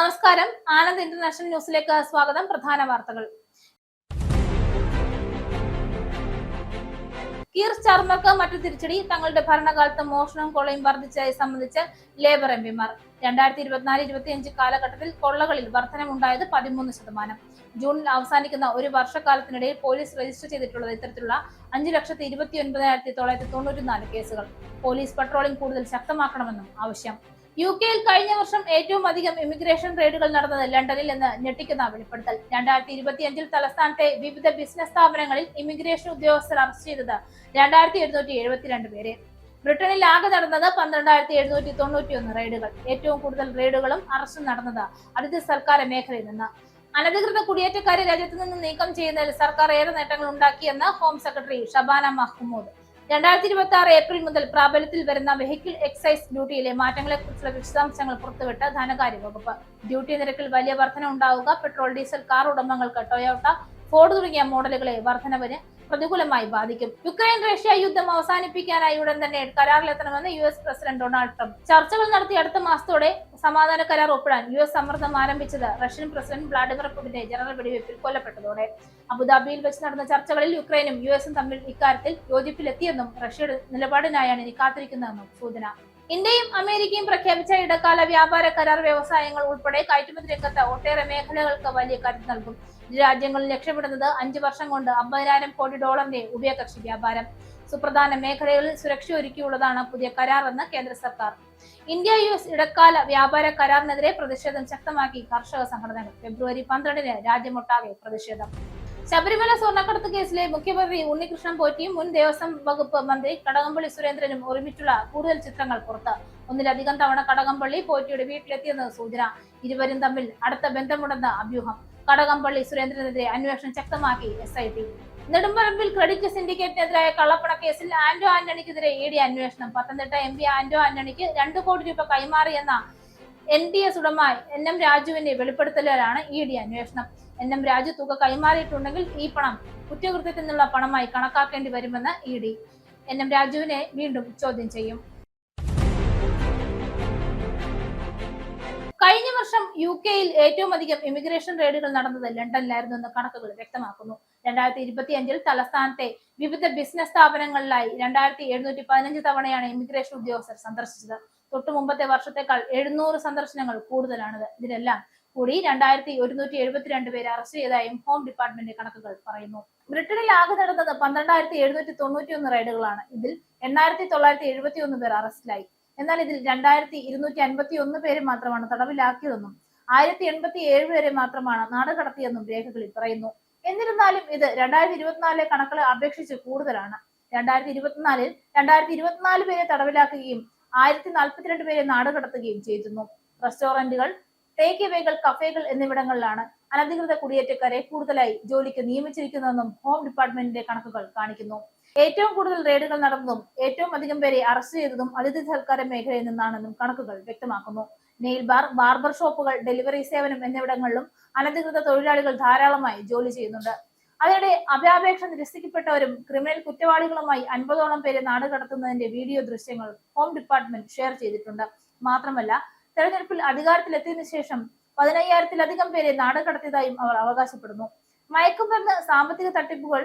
നമസ്കാരം. ആനന്ദ് ഇന്റർനാഷണൽ ന്യൂസിലേക്ക് സ്വാഗതം. പ്രധാന വാർത്തകൾ. കീർ സ്റ്റാർമർക്ക് മറ്റു തിരിച്ചടി. തങ്ങളുടെ ഭരണകാലത്ത് മോഷണവും കൊള്ളയും വർദ്ധിച്ചതായി സംബന്ധിച്ച് ലേബർ എംപിമാർ. 2024-25 കാലഘട്ടത്തിൽ കൊള്ളകളിൽ വർധനമുണ്ടായത് 13%. ജൂണിൽ അവസാനിക്കുന്ന ഒരു വർഷക്കാലത്തിനിടയിൽ പോലീസ് രജിസ്റ്റർ ചെയ്തിട്ടുള്ളത് ഇത്തരത്തിലുള്ള 5,29,994 കേസുകൾ. പോലീസ് പട്രോളിംഗ് കൂടുതൽ ശക്തമാക്കണമെന്നും ആവശ്യം. UK-യിൽ കഴിഞ്ഞ വർഷം ഏറ്റവും അധികം ഇമിഗ്രേഷൻ റെയ്ഡുകൾ നടന്നത് ലണ്ടനിൽ എന്ന് ഞെട്ടിക്കുന്ന വെളിപ്പെടുത്തൽ. 2025 തലസ്ഥാനത്തെ വിവിധ ബിസിനസ് സ്ഥാപനങ്ങളിൽ ഇമിഗ്രേഷൻ ഉദ്യോഗസ്ഥർ അറസ്റ്റ് ചെയ്തത് 2,772 പേരെ. ബ്രിട്ടനിൽ ആകെ നടന്നത് 12,791 റെയ്ഡുകൾ. ഏറ്റവും കൂടുതൽ റെയ്ഡുകളും അറസ്റ്റും നടന്നത് അതിഥി സർക്കാർ മേഖലയിൽ നിന്ന്. അനധികൃത കുടിയേറ്റക്കാരെ രാജ്യത്ത് നിന്ന് നീക്കം ചെയ്യുന്നതിൽ സർക്കാർ ഏറെ നേട്ടങ്ങൾ ഉണ്ടാക്കിയെന്ന് home secretary Shabana Mahmood. 2026 April മുതൽ പ്രാബല്യത്തിൽ വരുന്ന വെഹിക്കിൾ എക്സൈസ് ഡ്യൂട്ടിയിലെ മാറ്റങ്ങളെക്കുറിച്ചുള്ള വിശദാംശങ്ങൾ പുറത്തുവിട്ട ധനകാര്യ വകുപ്പ്. ഡ്യൂട്ടി നിരക്കിൽ വലിയ വർധന ഉണ്ടാവുക പെട്രോൾ ഡീസൽ കാർ ഉടമകൾക്ക് ടൊയോട്ട, ഫോർഡ് തുടങ്ങിയ മോഡലുകളെ വർധനവിന് പ്രതികൂലമായി ബാധിക്കും. യുക്രൈൻ റഷ്യ യുദ്ധം അവസാനിപ്പിക്കാനായി ഉടൻ തന്നെ കരാറിലെത്തണമെന്ന് US പ്രസിഡന്റ് ഡൊണാൾഡ് ട്രംപ്. ചർച്ചകൾ നടത്തി അടുത്ത മാസത്തോടെ സമാധാന കരാർ ഒപ്പിടാൻ US സമ്മർദ്ദം ആരംഭിച്ചത് റഷ്യൻ പ്രസിഡന്റ് വ്ളാഡിമിർ പുടിന്റെ ജനറൽ വെടിവയ്പിൽ കൊല്ലപ്പെട്ടതോടെ. അബുദാബിയിൽ വെച്ച് നടന്ന ചർച്ചകളിൽ യുക്രൈനും US തമ്മിൽ ഇക്കാര്യത്തിൽ യോജിപ്പിലെത്തിയെന്നും റഷ്യയുടെ നിലപാടിനായാണ് ഇനി കാത്തിരിക്കുന്നതെന്നും സൂചന. ഇന്ത്യയും അമേരിക്കയും പ്രഖ്യാപിച്ച ഇടക്കാല വ്യാപാര കരാർ വ്യവസായങ്ങൾ ഉൾപ്പെടെ കയറ്റുമതി രംഗത്ത് ഒട്ടേറെ മേഖലകൾക്ക് വലിയ കരുത്ത് നൽകും. ഇരു രാജ്യങ്ങളും ലക്ഷ്യമിടുന്നത് 5 വർഷം കൊണ്ട് $50,000 കോടി ഉഭയകക്ഷി വ്യാപാരം. സുപ്രധാന മേഖലകളിൽ സുരക്ഷ ഒരുക്കിയുള്ളതാണ് പുതിയ കരാറെന്ന് കേന്ദ്ര സർക്കാർ. ഇന്ത്യ US ഇടക്കാല വ്യാപാര കരാറിനെതിരെ പ്രതിഷേധം ശക്തമാക്കി കർഷക സംഘടനകൾ. ഫെബ്രുവരി 12-ന് രാജ്യമൊട്ടാകെ പ്രതിഷേധം. ശബരിമല സ്വർണ്ണക്കടത്ത് കേസിലെ മുഖ്യപ്രതി ഉണ്ണികൃഷ്ണൻ പോറ്റിയും മുൻ ദേവസ്വം വകുപ്പ് മന്ത്രി കടകംപള്ളി സുരേന്ദ്രനും ഒരുമിച്ചുള്ള കൂടുതൽ ചിത്രങ്ങൾ പുറത്ത്. ഒന്നിലധികം തവണ കടകംപള്ളി പോറ്റിയുടെ വീട്ടിലെത്തിയെന്ന് സൂചന. ഇരുവരും തമ്മിൽ അടുത്ത ബന്ധമുണ്ടെന്ന് അഭ്യൂഹം. കടകംപള്ളി സുരേന്ദ്രനെതിരെ അന്വേഷണം ശക്തമാക്കി SIT. നെടുമ്പറമ്പിൽ ക്രെഡിറ്റ് സിൻഡിക്കേറ്റിനെതിരായ കള്ളപ്പണ കേസിൽ ആന്റോ ആന്റണിക്കെതിരെ ED അന്വേഷണം. പത്തനംതിട്ട MP ആന്റോ ആന്റണിക്ക് 2 കോടി രൂപ കൈമാറിയെന്ന NTS ഉടമ NM രാജുവിന്റെ വെളിപ്പെടുത്തലാണ് ED അന്വേഷണം. NM രാജു തുക കൈമാറിയിട്ടുണ്ടെങ്കിൽ ഈ പണം കുറ്റകൃത്യത്തിൽ നിന്നുള്ള പണമായി കണക്കാക്കേണ്ടി വരുമെന്ന് ED. NM രാജുവിനെ വീണ്ടും ചോദ്യം ചെയ്യും. കഴിഞ്ഞ വർഷം UK-യിൽ ഏറ്റവും അധികം ഇമിഗ്രേഷൻ റെയ്ഡുകൾ നടന്നത് ലണ്ടനിലായിരുന്നു എന്ന് കണക്കുകൾ വ്യക്തമാക്കുന്നു. 2025 തലസ്ഥാനത്തെ വിവിധ ബിസിനസ് സ്ഥാപനങ്ങളിലായി 2,715 തവണയാണ് ഇമിഗ്രേഷൻ ഉദ്യോഗസ്ഥർ സന്ദർശിച്ചത്. തൊട്ടു മുമ്പത്തെ വർഷത്തേക്കാൾ 700 സന്ദർശനങ്ങൾ കൂടുതലാണിത്. ഇതിനെല്ലാം കൂടി 2,172 പേരെ അറസ്റ്റ് ചെയ്തതായും ഹോം ഡിപ്പാർട്ട്മെന്റ് കണക്കുകൾ പറയുന്നു. ബ്രിട്ടനിൽ ആകെ നടന്നത് 12,791 റെയ്ഡുകളാണ്. ഇതിൽ 8,971 പേർ അറസ്റ്റിലായി. എന്നാൽ ഇതിൽ 2,251 പേരെ മാത്രമാണ് തടവിലാക്കിയതെന്നും 1,087 പേരെ മാത്രമാണ് നാട് കടത്തിയെന്നും രേഖകളിൽ പറയുന്നു. എന്നിരുന്നാലും ഇത് 2024 കണക്കുകളെ അപേക്ഷിച്ച് കൂടുതലാണ്. 2024 പേരെ തടവിലാക്കുകയും 1,042 പേരെ നാട് കടത്തുകയും ചെയ്തിരുന്നു. റെസ്റ്റോറന്റുകൾ, ടേക്ക് എവേകൾ, കഫേകൾ എന്നിവിടങ്ങളിലാണ് അനധികൃത കുടിയേറ്റക്കാരെ കൂടുതലായി ജോലിക്ക് നിയമിച്ചിരിക്കുന്നതെന്നും ഹോം ഡിപ്പാർട്ട്മെന്റിന്റെ കണക്കുകൾ കാണിക്കുന്നു. ഏറ്റവും കൂടുതൽ റെയ്ഡുകൾ നടന്നതും ഏറ്റവും അധികം പേരെ അറസ്റ്റ് ചെയ്തതും അതിഥി സൽക്കാര മേഖലയിൽ നിന്നാണെന്നും കണക്കുകൾ വ്യക്തമാക്കുന്നു. നെയിൽ ബാർ, ബാർബർ ഷോപ്പുകൾ, ഡെലിവറി സേവനം എന്നിവിടങ്ങളിലും അനധികൃത തൊഴിലാളികൾ ധാരാളമായി ജോലി ചെയ്യുന്നുണ്ട്. അതിനിടെ അപേക്ഷ നിരസിക്കപ്പെട്ടവരും ക്രിമിനൽ കുറ്റവാളികളുമായി 50ഓളം പേരെ നാട് കടത്തുന്നതിന്റെ വീഡിയോ ദൃശ്യങ്ങൾ ഹോം ഡിപ്പാർട്ട്മെന്റ് ഷെയർ ചെയ്തിട്ടുണ്ട്. മാത്രമല്ല, തെരഞ്ഞെടുപ്പിൽ അധികാരത്തിലെത്തിയതിനു ശേഷം 15,000-ലധികം പേരെ നാട് കടത്തിയതായും അവർ അവകാശപ്പെടുന്നു. മയക്കുമരുന്ന്, സാമ്പത്തിക തട്ടിപ്പുകൾ,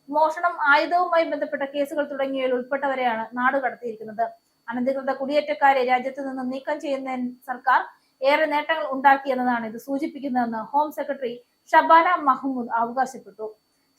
മോഷണം, ആയുധവുമായി ബന്ധപ്പെട്ട കേസുകൾ തുടങ്ങിയവയിൽ ഉൾപ്പെട്ടവരെയാണ് നാട് കടത്തിയിരിക്കുന്നത്. അനധികൃത കുടിയേറ്റക്കാരെ രാജ്യത്ത് നിന്ന് നീക്കം ചെയ്യുന്നതിന് സർക്കാർ ഏറെ നേട്ടങ്ങൾ ഉണ്ടാക്കിയെന്നതാണ് ഇത് സൂചിപ്പിക്കുന്നതെന്ന് ഹോം സെക്രട്ടറി ഷബാന മഹ്മൂദ് അവകാശപ്പെട്ടു.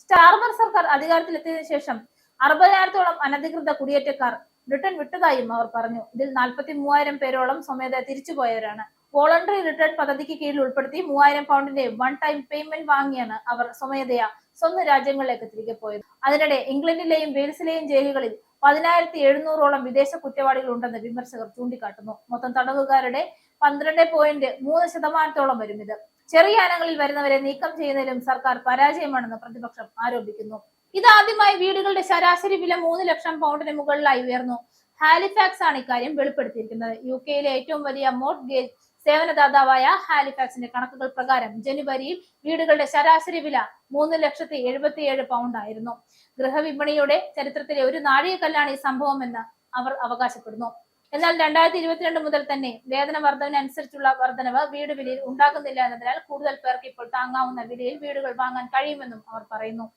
സ്റ്റാർമർ സർക്കാർ അധികാരത്തിലെത്തിയതിനു ശേഷം 60,000-ഓളം അനധികൃത കുടിയേറ്റക്കാർ ബ്രിട്ടൻ വിട്ടതായും അവർ പറഞ്ഞു. ഇതിൽ 43,000 പേരോളം സ്വമേധ തിരിച്ചുപോയവരാണ്. വോളണ്ടറി റിട്ടേൺ പദ്ധതിക്ക് കീഴിൽ ഉൾപ്പെടുത്തി 3,000 പൗണ്ടിന്റെ വൺ ടൈം പേയ്മെന്റ് വാങ്ങിയാണ് അവർ സ്വമേധയാ സ്വന്തം രാജ്യങ്ങളിലേക്ക് തിരികെ പോയത്. അതിനിടെ ഇംഗ്ലണ്ടിലെയും വെയിൽസിലെയും ജയിലുകളിൽ 10,700-ഓളം വിദേശ കുറ്റവാളികൾ ഉണ്ടെന്ന് വിമർശകർ ചൂണ്ടിക്കാട്ടുന്നു. മൊത്തം തടവുകാരുടെ 12.3% വരും ഇത്. ചെറിയ അനങ്ങളിൽ വരുന്നവരെ നീക്കം ചെയ്യുന്നതിലും സർക്കാർ പരാജയമാണെന്ന് പ്രതിപക്ഷം ആരോപിക്കുന്നു. ഇതാദ്യമായി വീടുകളുടെ ശരാശരി വില 3 ലക്ഷം പൗണ്ടിന് മുകളിലായി ഉയർന്നു. ഹാലിഫാക്സ് ആണ് ഇക്കാര്യം വെളിപ്പെടുത്തിയിരിക്കുന്നത്. UK-യിലെ ഏറ്റവും വലിയ മോർട്ട്ഗേജ് സേവനദാതാവായ ഹാലിഫാക്സിന്റെ കണക്കുകൾ പ്രകാരം ജനുവരിയിൽ വീടുകളുടെ ശരാശരി വില 3,77,000 പൗണ്ട് ആയിരുന്നു. ഗൃഹവിപണിയുടെ ചരിത്രത്തിലെ ഒരു നാഴികക്കല്ലാണ് ഈ സംഭവമെന്ന് അവർ അവകാശപ്പെടുന്നു. എന്നാൽ 2022 മുതൽ തന്നെ വേതന വർധനവിനനുസരിച്ചുള്ള വർധനവ് വീട് വിലയിൽ ഉണ്ടാകുന്നില്ല എന്നതിനാൽ കൂടുതൽ പേർക്ക് ഇപ്പോൾ താങ്ങാവുന്ന വിലയിൽ വീടുകൾ വാങ്ങാൻ കഴിയുമെന്നും അവർ പറയുന്നു.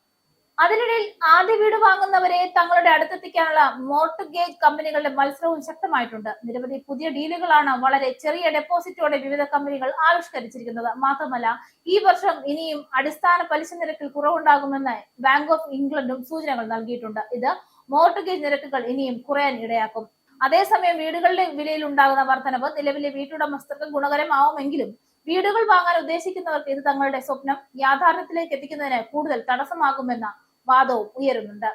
അതിനിടയിൽ ആദ്യ വീട് വാങ്ങുന്നവരെ തങ്ങളുടെ അടുത്തെത്തിക്കാനുള്ള മോർട്ട്ഗേജ് കമ്പനികളുടെ മത്സരവും ശക്തമായിട്ടുണ്ട്. നിരവധി പുതിയ ഡീലുകളാണ് വളരെ ചെറിയ ഡെപ്പോസിറ്റോടെ വിവിധ കമ്പനികൾ ആവിഷ്കരിച്ചിരിക്കുന്നത്. മാത്രമല്ല, ഈ വർഷം ഇനിയും അടിസ്ഥാന പലിശ നിരക്കിൽ കുറവുണ്ടാകുമെന്ന് ബാങ്ക് ഓഫ് ഇംഗ്ലണ്ടും സൂചനകൾ നൽകിയിട്ടുണ്ട്. ഇത് മോർട്ട്ഗേജ് നിരക്കുകൾ ഇനിയും കുറയാൻ ഇടയാക്കും. അതേസമയം വീടുകളുടെ വിലയിൽ ഉണ്ടാകുന്ന വർധനവ് നിലവിലെ വീട്ടുടമസ്ഥർക്ക് ഗുണകരമാവുമെങ്കിലും വീടുകൾ വാങ്ങാൻ ഉദ്ദേശിക്കുന്നവർക്ക് ഇത് തങ്ങളുടെ സ്വപ്നം യാഥാർത്ഥ്യത്തിലേക്ക് എത്തിക്കുന്നതിന് കൂടുതൽ തടസ്സമാകുമെന്ന വാദവും ഉയരുന്നുണ്ട്.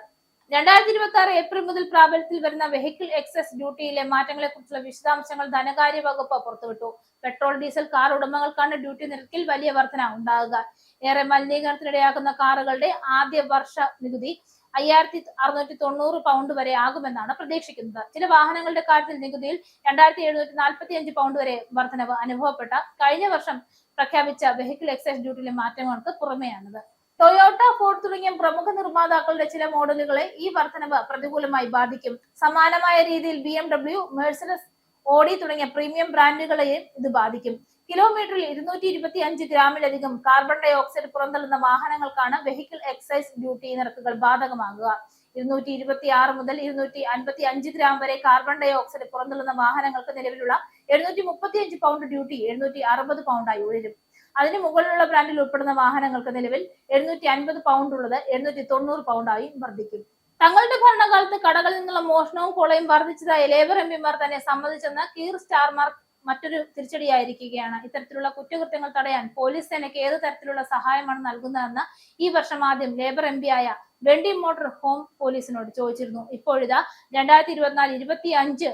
2026 ഏപ്രിൽ മുതൽ പ്രാബല്യത്തിൽ വരുന്ന വെഹിക്കിൾ എക്സൈസ് ഡ്യൂട്ടിയിലെ മാറ്റങ്ങളെ കുറിച്ചുള്ള വിശദാംശങ്ങൾ ധനകാര്യ വകുപ്പ് പുറത്തുവിട്ടു. പെട്രോൾ, ഡീസൽ കാർ ഉടമകൾക്കാണ് ഡ്യൂട്ടി നിരക്കിൽ വലിയ വർധന ഉണ്ടാകുക. ഏറെ മലിനീകരണത്തിനിടയാക്കുന്ന കാറുകളുടെ ആദ്യ വർഷ നികുതി 5690 പൗണ്ട് വരെ ആകുമെന്നാണ് പ്രതീക്ഷിക്കുന്നത്. ചില വാഹനങ്ങളുടെ കാര്യത്തിൽ നികുതിയിൽ 2745 പൗണ്ട് വരെ വർധനവ് അനുഭവപ്പെട്ട കഴിഞ്ഞ വർഷം പ്രഖ്യാപിച്ച വെഹിക്കിൾ എക്സൈസ് ഡ്യൂട്ടിയിലെ മാറ്റങ്ങൾക്ക് പുറമെയാണിത്. ടൊയോട്ട, ഫോർഡ് തുടങ്ങിയ പ്രമുഖ നിർമ്മാതാക്കളുടെ ചില മോഡലുകളെ ഈ വർധനവ് പ്രതികൂലമായി ബാധിക്കും. സമാനമായ രീതിയിൽ BMW, മെഴ്സഡസ്, ഓഡി തുടങ്ങിയ പ്രീമിയം ബ്രാൻഡുകളെയും ഇത് ബാധിക്കും. കിലോമീറ്ററിൽ 225 ഗ്രാമിലധികം കാർബൺ ഡൈ ഓക്സൈഡ് പുറന്തള്ളുന്ന വാഹനങ്ങൾക്കാണ് വെഹിക്കിൾ എക്സൈസ് ഡ്യൂട്ടി നിരക്കുകൾ ബാധകമാകുക. 226 മുതൽ 255 ഗ്രാം വരെ കാർബൺ ഡൈ ഓക്സൈഡ് പുറന്തള്ളുന്ന വാഹനങ്ങൾക്ക് നിലവിലുള്ള 735 പൗണ്ട് ഡ്യൂട്ടി 760 പൗണ്ടായി ഉയരും. അതിന് മുകളിലുള്ള ബ്രാൻഡിൽ ഉൾപ്പെടുന്ന വാഹനങ്ങൾക്ക് നിലവിൽ 750 പൗണ്ട് ഉള്ളത് 790 പൗണ്ടായി വർദ്ധിക്കും. തങ്ങളുടെ ഭരണകാലത്ത് കടകളിൽ നിന്നുള്ള മോഷണവും കൊള്ളയും വർദ്ധിച്ചതായി ലേബർ എംപിമാർ തന്നെ സമ്മതിച്ചെന്ന കീർ സ്റ്റാർമർ മറ്റൊരു തിരിച്ചടിയായിരിക്കുകയാണ്. ഇത്തരത്തിലുള്ള കുറ്റകൃത്യങ്ങൾ തടയാൻ പോലീസ് സേനയ്ക്ക് ഏത് തരത്തിലുള്ള സഹായമാണ് നൽകുന്നതെന്ന് ഈ വർഷം ആദ്യം ലേബർ എംപിയായ വെൻഡി മോട്ടർ ഹോം പോലീസിനോട് ചോദിച്ചിരുന്നു. ഇപ്പോഴിതാ 2024-25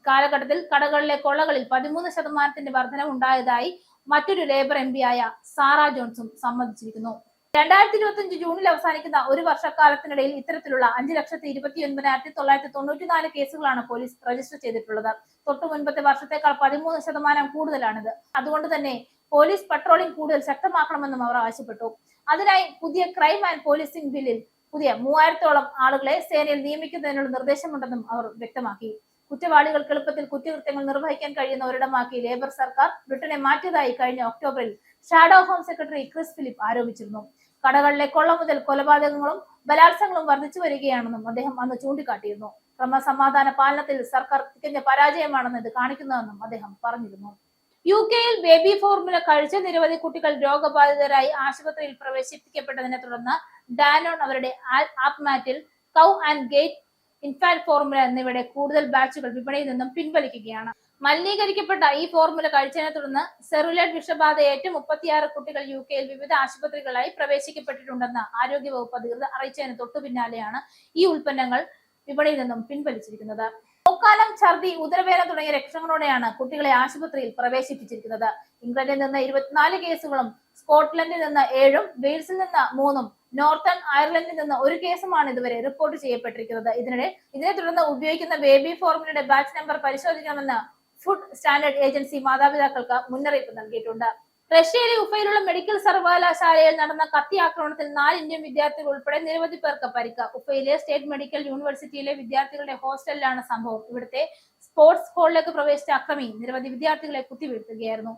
കാലഘട്ടത്തിൽ കടകളിലെ കൊള്ളകളിൽ 13% വർധനവ് ഉണ്ടായതായി മറ്റൊരു ലേബർ എംപിയായ സാറ ജോൺസും സമ്മതിച്ചിരിക്കുന്നു. 2025 ജൂണിൽ അവസാനിക്കുന്ന ഒരു വർഷക്കാലത്തിനിടയിൽ ഇത്തരത്തിലുള്ള 5,29,994 കേസുകളാണ് പോലീസ് രജിസ്റ്റർ ചെയ്തിട്ടുള്ളത്. തൊട്ടു മുൻപത്തെ വർഷത്തേക്കാൾ 13% കൂടുതലാണിത്. അതുകൊണ്ട് തന്നെ പോലീസ് പട്രോളിംഗ് കൂടുതൽ ശക്തമാക്കണമെന്നും അവർ ആവശ്യപ്പെട്ടു. അതിനായി പുതിയ ക്രൈം ആൻഡ് പോലീസിംഗ് ബില്ലിൽ പുതിയ 3000-ഓളം ആളുകളെ സേനയിൽ നിയമിക്കുന്നതിനുള്ള നിർദ്ദേശമുണ്ടെന്നും അവർ വ്യക്തമാക്കി. കുറ്റവാളികൾക്ക് എളുപ്പത്തിൽ കുറ്റകൃത്യങ്ങൾ നിർവഹിക്കാൻ കഴിയുന്ന ഒരിടമാക്കി ലേബർ സർക്കാർ ബ്രിട്ടനെ മാറ്റിയതായി കഴിഞ്ഞ ഒക്ടോബറിൽ shadow home secretary Chris Philip ആരോപിച്ചിരുന്നു. കടകളിലെ കൊള്ള മുതൽ കൊലപാതകങ്ങളും ബലാത്സംഗങ്ങളും വർദ്ധിച്ചു വരികയാണെന്നും അദ്ദേഹം അന്ന് ചൂണ്ടിക്കാട്ടിയിരുന്നു. ക്രമസമാധാന പാലനത്തിൽ സർക്കാർ തികഞ്ഞ പരാജയമാണെന്ന് ഇത് കാണിക്കുന്നതെന്നും അദ്ദേഹം പറഞ്ഞിരുന്നു. UK-യിൽ ബേബി ഫോർമുല കഴിച്ച നിരവധി കുട്ടികൾ രോഗബാധിതരായി ആശുപത്രിയിൽ പ്രവേശിപ്പിക്കപ്പെട്ടതിനെ തുടർന്ന് ഡാനോൺ അവരുടെ ആപ്മാറ്റിൽ, Cow and Gate infant formula എന്നിവയുടെ കൂടുതൽ ബാച്ചുകൾ വിപണിയിൽ നിന്നും പിൻവലിക്കുകയാണ്. മലിനീകരിക്കപ്പെട്ട ഈ ഫോർമുല കഴിച്ചതിനെ തുടർന്ന് സെറുലൈഡ് വിഷബാധയേറ്റ് 36 കുട്ടികൾ UK-യിൽ വിവിധ ആശുപത്രികളായി പ്രവേശിക്കപ്പെട്ടിട്ടുണ്ടെന്ന് ആരോഗ്യവകുപ്പ് അധികൃതർ അറിയിച്ചതിന് തൊട്ടു പിന്നാലെയാണ് ഈ ഉൽപ്പന്നങ്ങൾ വിപണിയിൽ നിന്നും പിൻവലിച്ചിരിക്കുന്നത്. ഓക്കാനം, ഛർദി, ഉദരവേദന തുടങ്ങിയ ലക്ഷണങ്ങളോടെയാണ് കുട്ടികളെ ആശുപത്രിയിൽ പ്രവേശിപ്പിച്ചിരിക്കുന്നത്. ഇംഗ്ലണ്ടിൽ നിന്ന് 24 കേസുകളും സ്കോട്ട്ലൻഡിൽ നിന്ന് 7-ഉം വെയിൽസിൽ നിന്ന് 3-ഉം നോർത്തേൺ അയർലൻഡിൽ നിന്ന് 1 കേസുമാണ് ഇതുവരെ റിപ്പോർട്ട് ചെയ്യപ്പെട്ടിരിക്കുന്നത്. ഇതിനെ തുടർന്ന് ഉപയോഗിക്കുന്ന ബേബി ഫോർമുലയുടെ ബാച്ച് നമ്പർ പരിശോധിക്കണമെന്ന് ഫുഡ് സ്റ്റാൻഡേർഡ് ഏജൻസി മാതാപിതാക്കൾക്ക് മുന്നറിയിപ്പ് നൽകിയിട്ടുണ്ട്. റഷ്യയിലെ ഉഫയിലുള്ള മെഡിക്കൽ സർവകലാശാലയിൽ നടന്ന കത്തി ആക്രമണത്തിൽ 4 ഇന്ത്യൻ വിദ്യാർത്ഥികൾ ഉൾപ്പെടെ നിരവധി പേർക്ക് പരിക്ക്. ഉഫയിലെ സ്റ്റേറ്റ് മെഡിക്കൽ യൂണിവേഴ്സിറ്റിയിലെ വിദ്യാർത്ഥികളുടെ ഹോസ്റ്റലിലാണ് സംഭവം. ഇവിടുത്തെ സ്പോർട്സ് ഹാളിലേക്ക് പ്രവേശിച്ച അക്രമി നിരവധി വിദ്യാർത്ഥികളെ കുത്തിവീഴ്ത്തുകയായിരുന്നു.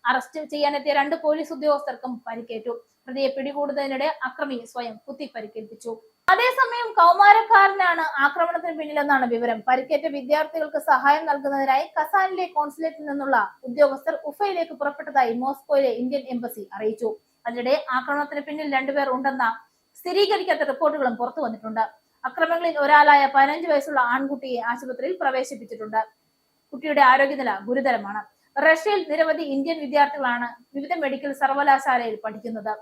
അറസ്റ്റ് ചെയ്യാനെത്തിയ 2 പോലീസ് ഉദ്യോഗസ്ഥർക്കും പരിക്കേറ്റു. പ്രതിയെ പിടികൂടുന്നതിനിടെ അക്രമി സ്വയം കുത്തി പരിക്കേൽപ്പിച്ചു. അതേസമയം കൗമാരക്കാരനാണ് ആക്രമണത്തിന് പിന്നിലെന്നാണ് വിവരം. പരിക്കേറ്റ വിദ്യാർത്ഥികൾക്ക് സഹായം നൽകുന്നതിനായി കസാനിലെ കോൺസുലേറ്റിൽ നിന്നുള്ള ഉദ്യോഗസ്ഥർ ഉഫയിലേക്ക് പുറപ്പെട്ടതായി മോസ്കോയിലെ ഇന്ത്യൻ എംബസി അറിയിച്ചു. അതിനിടെ ആക്രമണത്തിന് പിന്നിൽ 2 പേർ ഉണ്ടെന്ന സ്ഥിരീകരിക്കാത്ത റിപ്പോർട്ടുകളും പുറത്തു വന്നിട്ടുണ്ട്. അക്രമികളിൽ ഒരാളായ 15 വയസ്സുള്ള ആൺകുട്ടിയെ ആശുപത്രിയിൽ പ്രവേശിപ്പിച്ചിട്ടുണ്ട്. കുട്ടിയുടെ ആരോഗ്യനില ഗുരുതരമാണ്. റഷ്യയിൽ നിരവധി ഇന്ത്യൻ വിദ്യാർത്ഥികളാണ് വിവിധ മെഡിക്കൽ സർവകലാശാലയിൽ പഠിക്കുന്നത്.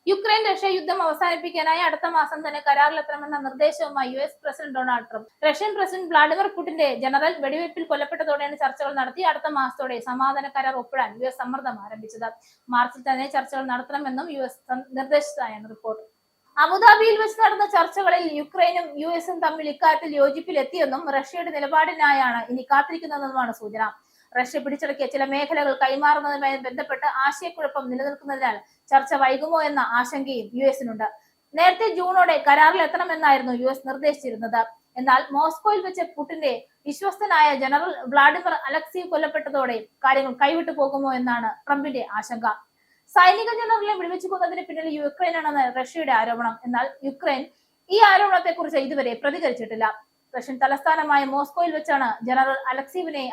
യുക്രൈൻ റഷ്യ യുദ്ധം അവസാനിപ്പിക്കാനായി അടുത്ത മാസം തന്നെ കരാറിലെത്തണമെന്ന നിർദ്ദേശവുമായി US president Donald Trump. Russian president Vladimir പുടിന്റെ ജനറൽ വെടിവയ്പിൽ കൊല്ലപ്പെട്ടതോടെയാണ് ചർച്ചകൾ നടത്തി അടുത്ത മാസത്തോടെ സമാധാന കരാർ ഒപ്പിടാൻ US സമ്മർദ്ദം ആരംഭിച്ചത്. മാർച്ചിൽ തന്നെ ചർച്ചകൾ നടത്തണമെന്നും US നിർദ്ദേശിച്ചതായാണ് റിപ്പോർട്ട്. അബുദാബിയിൽ വെച്ച് നടന്ന ചർച്ചകളിൽ യുക്രൈനും US-ഉം തമ്മിൽ ഇക്കാര്യത്തിൽ യോജിപ്പിലെത്തിയെന്നും റഷ്യയുടെ നിലപാടിനായാണ് ഇനി കാത്തിരിക്കുന്നതെന്നുമാണ് സൂചന. റഷ്യ പിടിച്ചടക്കിയ ചില മേഖലകൾ കൈമാറുന്നതുമായി ബന്ധപ്പെട്ട് ആശയക്കുഴപ്പം നിലനിൽക്കുന്നതിനാൽ ചർച്ച വൈകുമോ എന്ന ആശങ്കയും US-നുണ്ട്. നേരത്തെ ജൂണോടെ കരാറിൽ എത്തണമെന്നായിരുന്നു US നിർദ്ദേശിച്ചിരുന്നത്. എന്നാൽ മോസ്കോയിൽ വെച്ച് പുടിന്റെ വിശ്വസ്തനായ ജനറൽ വ്ളാഡിമിർ അലക്സീവ് കൊല്ലപ്പെട്ടതോടെ കാര്യങ്ങൾ കൈവിട്ടു പോകുമോ എന്നാണ് ട്രംപിന്റെ ആശങ്ക. സൈനിക ജനറലിനെ വെടിവെച്ചു കൊന്നതിന് പിന്നിൽ യുക്രൈനാണെന്ന് റഷ്യയുടെ ആരോപണം. എന്നാൽ യുക്രൈൻ ഈ ആരോപണത്തെ കുറിച്ച് ഇതുവരെ പ്രതികരിച്ചിട്ടില്ല. റഷ്യൻ തലസ്ഥാനമായ മോസ്കോയിൽ വെച്ചാണ് ജനറൽ അലക്സീവിനെ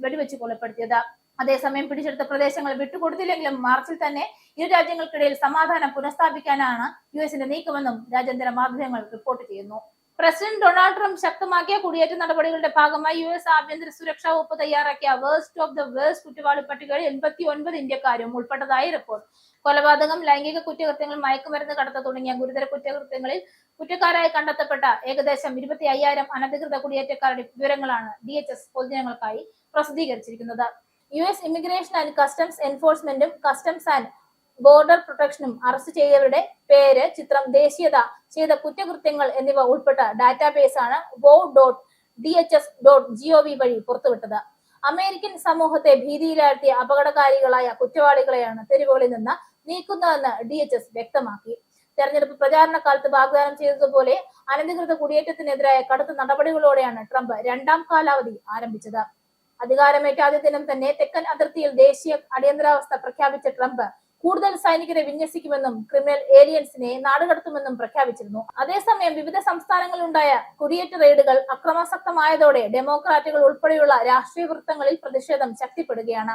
വെടിവെച്ച് കൊലപ്പെടുത്തിയത്. അതേസമയം പിടിച്ചെടുത്ത പ്രദേശങ്ങൾ വിട്ടുകൊടുത്തില്ലെങ്കിലും മാർച്ചിൽ തന്നെ ഇരു രാജ്യങ്ങൾക്കിടയിൽ സമാധാനം പുനഃസ്ഥാപിക്കാനാണ് യുഎസിന്റെ നീക്കമെന്നും രാജ്യാന്തര മാധ്യമങ്ങൾ റിപ്പോർട്ട് ചെയ്യുന്നു. പ്രസിഡന്റ് ഡൊണാൾഡ് ട്രംപ് ശക്തമാക്കിയ കുടിയേറ്റ നടപടികളുടെ ഭാഗമായി യുഎസ് ആഭ്യന്തര സുരക്ഷാ വകുപ്പ് തയ്യാറാക്കിയ വേഴ്സ്റ്റ് ഓഫ് ദ വേഴ്സ്റ്റ് കുറ്റവാളി പട്ടികയിൽ 89 ഇന്ത്യക്കാരും ഉൾപ്പെട്ടതായി റിപ്പോർട്ട്. കൊലപാതകം, ലൈംഗിക കുറ്റകൃത്യങ്ങൾ, മയക്കുമരുന്ന് കടത്ത തുടങ്ങിയ ഗുരുതര കുറ്റകൃത്യങ്ങളിൽ കുറ്റക്കാരായി കണ്ടെത്തപ്പെട്ട ഏകദേശം 25,000 അനധികൃത കുടിയേറ്റക്കാരുടെ വിവരങ്ങളാണ് DHS പൊതുജനങ്ങൾക്കായി പ്രസിദ്ധീകരിച്ചിരിക്കുന്നത്. യുഎസ് ഇമിഗ്രേഷൻ ആൻഡ് കസ്റ്റംസ് എൻഫോഴ്സ്മെന്റും കസ്റ്റംസ് ആൻഡ് ബോർഡർ പ്രൊട്ടക്ഷനും അറസ്റ്റ് ചെയ്തവരുടെ പേര്, ചിത്രം, ദേശീയത, ചെയ്ത കുറ്റകൃത്യങ്ങൾ എന്നിവ ഉൾപ്പെട്ട ഡാറ്റാബേസ് ആണ് wow.dhs.gov വഴി പുറത്തുവിട്ടത്. അമേരിക്കൻ സമൂഹത്തെ ഭീതിയിലാഴ്ത്തിയ അപകടകാരികളായ കുറ്റവാളികളെയാണ് തെരുവുകളിൽ നിന്ന് നീക്കുന്നതെന്ന് DHS വ്യക്തമാക്കി. തെരഞ്ഞെടുപ്പ് പ്രചാരണ കാലത്ത് വാഗ്ദാനം ചെയ്തതുപോലെ അനധികൃത കുടിയേറ്റത്തിനെതിരായ കടുത്ത നടപടികളോടെയാണ് ട്രംപ് 2ാം കാലാവധി ആരംഭിച്ചത്. അധികാരമേറ്റ ആദ്യ ദിനം തന്നെ തെക്കൻ അതിർത്തിയിൽ ദേശീയ അടിയന്തരാവസ്ഥ പ്രഖ്യാപിച്ച ട്രംപ് കൂടുതൽ സൈനികരെ വിന്യസിക്കുമെന്നും ക്രിമിനൽ ഏലിയൻസിനെ നാടുകടത്തുമെന്നും പ്രഖ്യാപിച്ചിരുന്നു. അതേസമയം വിവിധ സംസ്ഥാനങ്ങളിലുണ്ടായ കുടിയേറ്റ റെയ്ഡുകൾ അക്രമാസക്തമായതോടെ ഡെമോക്രാറ്റുകൾ ഉൾപ്പെടെയുള്ള രാഷ്ട്രീയ വൃത്തങ്ങളിൽ പ്രതിഷേധം ശക്തിപ്പെടുകയാണ്.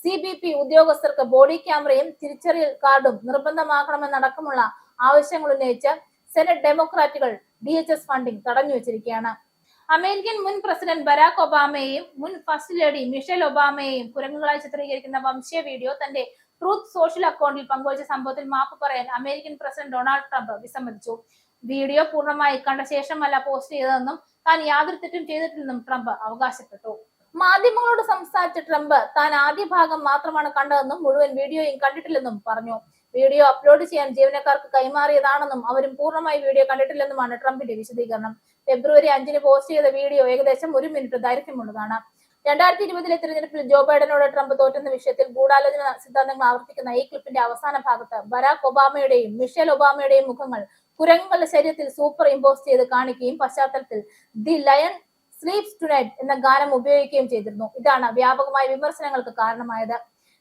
CBP ഉദ്യോഗസ്ഥർക്ക് ബോഡി ക്യാമറയും തിരിച്ചറിയൽ കാർഡും നിർബന്ധമാക്കണമെന്നടക്കമുള്ള ആവശ്യങ്ങൾ ഉന്നയിച്ച് സെനറ്റ് ഡെമോക്രാറ്റുകൾ DHS ഫണ്ടിംഗ് തടഞ്ഞുവെച്ചിരിക്കുകയാണ്. അമേരിക്കൻ മുൻ പ്രസിഡന്റ് ബരാക് ഒബാമയെയും മുൻ ഫസ്റ്റ് ലേഡി മിഷേൽ ഒബാമയെയും കുരങ്ങുകളായി ചിത്രീകരിക്കുന്ന വംശീയ വീഡിയോ തന്റെ ട്രൂത്ത് സോഷ്യൽ അക്കൗണ്ടിൽ പങ്കുവച്ച സംഭവത്തിൽ മാപ്പ് പറയാൻ അമേരിക്കൻ പ്രസിഡന്റ് ഡൊണാൾഡ് ട്രംപ് വിസമ്മതിച്ചു. വീഡിയോ പൂർണ്ണമായി കണ്ട ശേഷമല്ല പോസ്റ്റ് ചെയ്തതെന്നും താൻ യാതൊരു തെറ്റും ചെയ്തിട്ടില്ലെന്നും ട്രംപ് അവകാശപ്പെട്ടു. മാധ്യമങ്ങളോട് സംസാരിച്ച ട്രംപ് താൻ ആദ്യ ഭാഗം മാത്രമാണ് കണ്ടതെന്നും മുഴുവൻ വീഡിയോയും കണ്ടിട്ടില്ലെന്നും പറഞ്ഞു. വീഡിയോ അപ്ലോഡ് ചെയ്യാൻ ജീവനക്കാർക്ക് കൈമാറിയതാണെന്നും അവരും പൂർണ്ണമായി വീഡിയോ കണ്ടിട്ടില്ലെന്നുമാണ് ട്രംപിന്റെ വിശദീകരണം. ഫെബ്രുവരി 5 പോസ്റ്റ് ചെയ്ത വീഡിയോ ഏകദേശം 1 മിനിറ്റ് ദൈർഘ്യമുള്ളതാണ്. 2020 തിരഞ്ഞെടുപ്പിൽ ജോ ബൈഡനോട് ട്രംപ് തോറ്റെന്ന വിഷയത്തിൽ ഗൂഢാലോചന സിദ്ധാന്തങ്ങൾ ആവർത്തിക്കുന്ന ഈ ക്ലിപ്പിന്റെ അവസാന ഭാഗത്ത് ബരാക് ഒബാമയുടെയും മിഷേൽ ഒബാമയുടെയും മുഖങ്ങൾ കുരങ്ങുകളുടെ ശരീരത്തിൽ സൂപ്പർ ഇമ്പോസ് ചെയ്ത് കാണിക്കുകയും പശ്ചാത്തലത്തിൽ ദി ലയൺ സ്ലീപ്സ് ടുനൈറ്റ് എന്ന ഗാനം ഉപയോഗിക്കുകയും ചെയ്തിരുന്നു. ഇതാണ് വ്യാപകമായ വിമർശനങ്ങൾക്ക് കാരണമായത്.